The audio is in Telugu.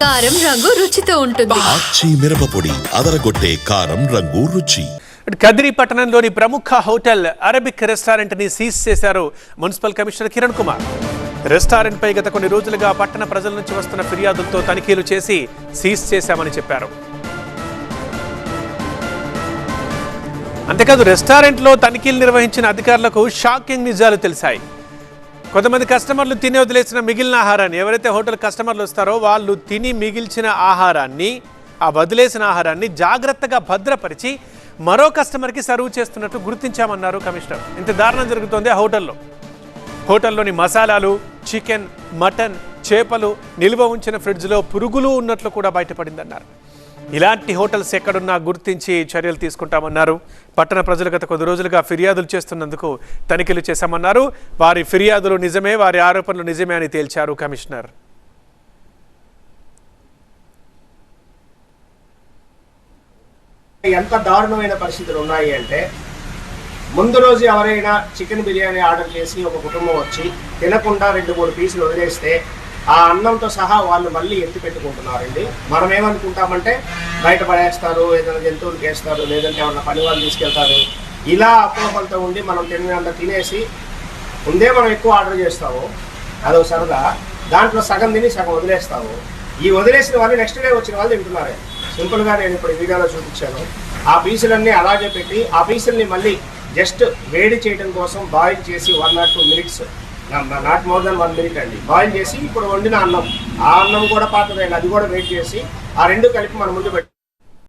కారం రంగు రుచితో ఉంటుంది. ఆచి మిరపపొడి అదరగొట్టే కారం రంగు రుచి. కదిరి పట్టణంలోని ప్రముఖ హోటల్ అరబిక్ రెస్టారెంట్ ని సీజ్ చేశారు municipal commissioner Kiran Kumar. Restaurant పై గత కొన్ని రోజులుగా పట్టణ ప్రజల నుంచి వస్తున్న ఫిర్యాదులతో తనిఖీలు చేసి సీజ్ చేశామని చెప్పారు. అంతేకాదు రెస్టారెంట్లో తనిఖీలు నిర్వహించిన అధికారులకు షాకింగ్ నిజాలు తెలిసాయి. కొంతమంది కస్టమర్లు తిని వదిలేసిన మిగిలిన ఆహారాన్ని, ఎవరైతే హోటల్ కస్టమర్లు వస్తారో వాళ్ళు తిని మిగిల్చిన ఆహారాన్ని, ఆ వదిలేసిన ఆహారాన్ని జాగ్రత్తగా భద్రపరిచి మరో కస్టమర్కి సర్వ్ చేస్తున్నట్టు గుర్తించామన్నారు కమిషనర్. ఇంత దారుణం జరుగుతోంది ఆ హోటల్లోని మసాలాలు, చికెన్, మటన్, చేపలు నిల్వ ఉంచిన ఫ్రిడ్జ్లో పురుగులు ఉన్నట్లు కూడా బయటపడిందన్నారు. ఇలాంటి హోటల్స్ ఎక్కడున్నా గుర్తించి చర్యలు తీసుకుంటామన్నారు. పట్టణ ప్రజలు గత కొద్ది రోజులుగా ఫిర్యాదులు చేస్తున్నందుకు తనిఖీలు చేశామన్నారు. వారి ఫిర్యాదులు నిజమే, వారి ఆరోపణలు నిజమే అని తేల్చారు కమిషనర్. ఎంత దారుణమైన పరిస్థితులు ఉన్నాయి అంటే, ముందు రోజు ఎవరైనా చికెన్ బిర్యానీ ఆర్డర్ చేసి ఒక కుటుంబం వచ్చి తినకుండా 2-3 పీసులు వదిలేస్తే ఆ అన్నంతో సహా వాళ్ళు మళ్ళీ ఎత్తి పెట్టుకుంటున్నారండి. మనం ఏమనుకుంటామంటే బయట పడేస్తారు, ఏదైనా జంతువులు వేస్తారు, లేదంటే ఏమన్నా పని వాళ్ళు తీసుకెళ్తారు. ఇలా అపోహలతో ఉండి మనం తినేంత తినేసి ముందే మనం ఎక్కువ ఆర్డర్ చేస్తాము, అదో సరదా. దాంట్లో సగం తిని సగం వదిలేస్తాము. ఈ వదిలేసిన వాళ్ళు నెక్స్ట్ డే వచ్చిన వాళ్ళు తింటున్నారు. సింపుల్గా నేను ఇప్పుడు వీడియోలో చూపించాను. ఆ పీసులన్నీ అలాగే పెట్టి ఆ పీసుల్ని మళ్ళీ జస్ట్ వేడి చేయడం కోసం బాయిల్ చేసి 1 or 2 minutes, not more than 1 minute అండి, బాయిల్ చేసి ఇప్పుడు వండిన అన్నం, ఆ అన్నం కూడా పాతదైంది, అది కూడా వెయిట్ చేసి ఆ రెండు కలిపి మన ముందు పెట్టి